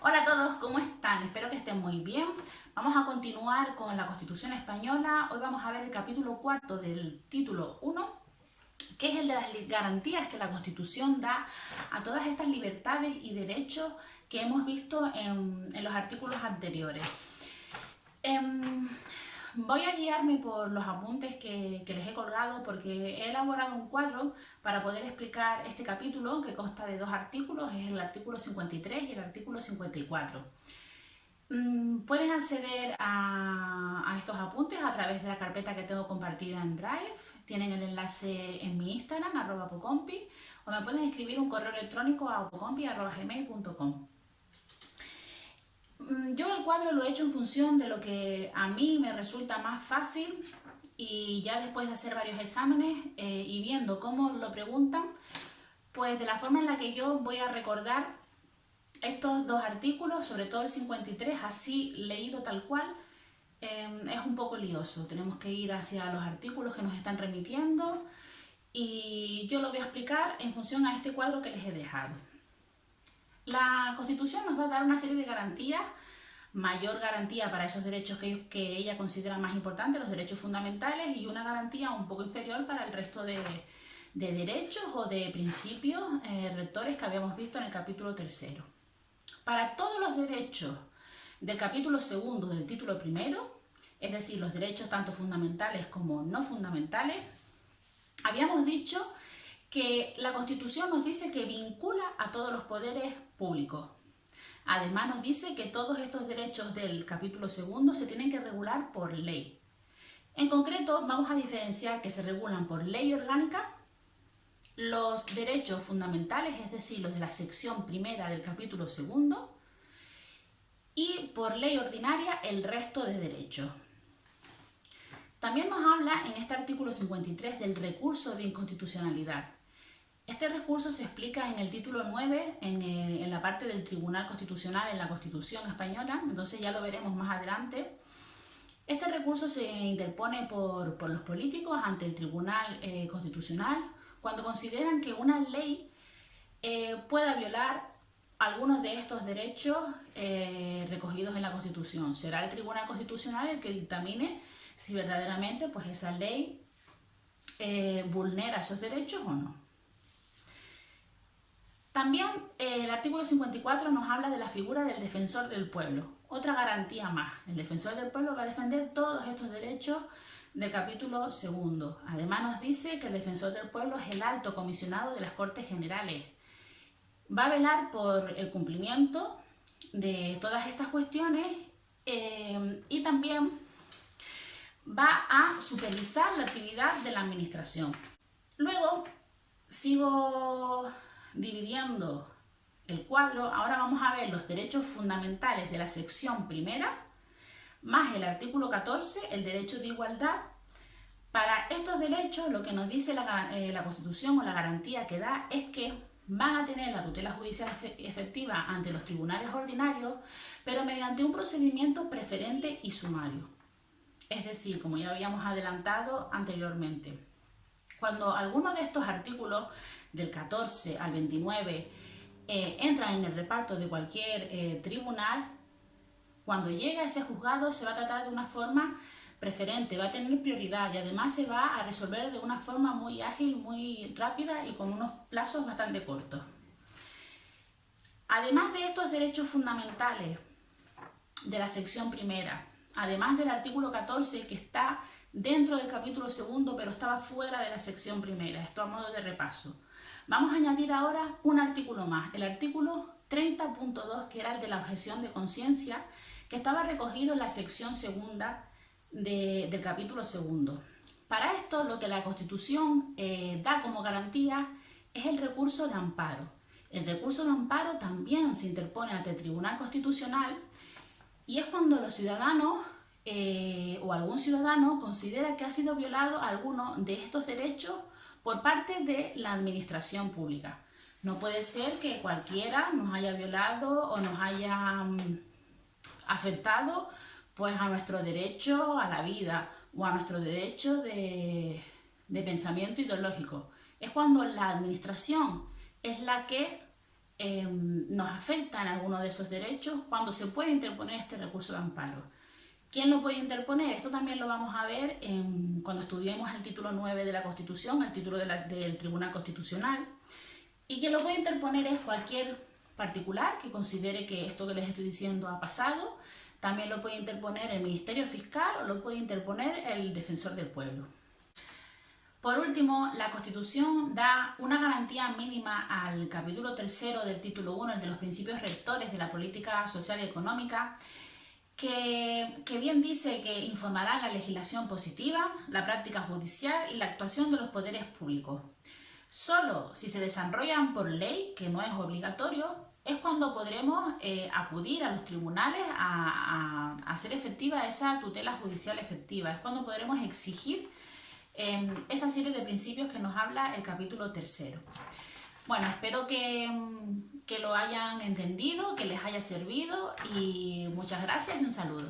Hola a todos, ¿cómo están? Espero que estén muy bien. Vamos a continuar con la Constitución Española. Hoy vamos a ver el capítulo cuarto del título 1, que es el de las garantías que la Constitución da a todas estas libertades y derechos que hemos visto en los artículos anteriores. Voy a guiarme por los apuntes que les he colgado porque he elaborado un cuadro para poder explicar este capítulo que consta de dos artículos, es el artículo 53 y el artículo 54. Pueden acceder a estos apuntes a través de la carpeta que tengo compartida en Drive. Tienen el enlace en mi Instagram, @pocompi, o me pueden escribir un correo electrónico a pocompi@gmail.com. Yo el cuadro lo he hecho en función de lo que a mí me resulta más fácil y ya después de hacer varios exámenes y viendo cómo lo preguntan, pues de la forma en la que yo voy a recordar estos dos artículos, sobre todo el 53, así leído tal cual, es un poco lioso. Tenemos que ir hacia los artículos que nos están remitiendo y yo lo voy a explicar en función a este cuadro que les he dejado. La Constitución nos va a dar una serie de garantías, mayor garantía para esos derechos que ella considera más importantes, los derechos fundamentales, y una garantía un poco inferior para el resto de derechos o de principios rectores que habíamos visto en el capítulo tercero. Para todos los derechos del capítulo segundo del título primero, es decir, los derechos tanto fundamentales como no fundamentales, habíamos dicho que la Constitución nos dice que vincula a todos los poderes públicos. Además nos dice que todos estos derechos del capítulo segundo se tienen que regular por ley. En concreto, vamos a diferenciar que se regulan por ley orgánica los derechos fundamentales, es decir, los de la sección primera del capítulo segundo, y por ley ordinaria el resto de derechos. También nos habla en este artículo 53 del recurso de inconstitucionalidad. Este recurso se explica en el título 9, en la parte del Tribunal Constitucional en la Constitución Española, entonces ya lo veremos más adelante. Este recurso se interpone por los políticos ante el Tribunal Constitucional cuando consideran que una ley pueda violar algunos de estos derechos recogidos en la Constitución. Será el Tribunal Constitucional el que dictamine si verdaderamente pues, esa ley vulnera esos derechos o no. También el artículo 54 nos habla de la figura del defensor del pueblo. Otra garantía más. El defensor del pueblo va a defender todos estos derechos del capítulo segundo. Además nos dice que el defensor del pueblo es el alto comisionado de las Cortes Generales. Va a velar por el cumplimiento de todas estas cuestiones y también va a supervisar la actividad de la administración. Luego sigo dividiendo el cuadro. Ahora vamos a ver los derechos fundamentales de la sección primera, más el artículo 14, el derecho de igualdad. Para estos derechos lo que nos dice la Constitución o la garantía que da es que van a tener la tutela judicial efectiva ante los tribunales ordinarios, pero mediante un procedimiento preferente y sumario. Es decir, como ya habíamos adelantado anteriormente, cuando alguno de estos artículos del 14 al 29 entran en el reparto de cualquier tribunal, cuando llegue a ese juzgado se va a tratar de una forma preferente, va a tener prioridad y además se va a resolver de una forma muy ágil, muy rápida y con unos plazos bastante cortos. Además de estos derechos fundamentales de la sección primera, además del artículo 14 que está dentro del capítulo segundo pero estaba fuera de la sección primera, esto a modo de repaso, vamos a añadir ahora un artículo más, el artículo 30.2, que era el de la objeción de conciencia, que estaba recogido en la sección segunda del capítulo segundo. Para esto lo que la Constitución da como garantía es el recurso de amparo. El recurso de amparo también se interpone ante el Tribunal Constitucional y es cuando los ciudadanos o algún ciudadano considera que ha sido violado alguno de estos derechos por parte de la administración pública. No puede ser que cualquiera nos haya violado o nos haya afectado pues a nuestro derecho a la vida o a nuestro derecho de pensamiento ideológico. Es cuando la administración es la que nos afectan algunos de esos derechos, cuando se puede interponer este recurso de amparo. ¿Quién lo puede interponer? Esto también lo vamos a ver cuando estudiemos el título 9 de la Constitución, el título del Tribunal Constitucional. Y quien lo puede interponer es cualquier particular que considere que esto que les estoy diciendo ha pasado. También lo puede interponer el Ministerio Fiscal o lo puede interponer el Defensor del Pueblo. Por último, la Constitución da una garantía mínima al capítulo 3 del título 1, el de los principios rectores de la política social y económica, que bien dice que informará la legislación positiva, la práctica judicial y la actuación de los poderes públicos. Solo si se desarrollan por ley, que no es obligatorio, es cuando podremos acudir a los tribunales a hacer efectiva esa tutela judicial efectiva. Es cuando podremos exigir esa serie de principios que nos habla el capítulo 3. Bueno, espero que lo hayan entendido, que les haya servido y muchas gracias y un saludo.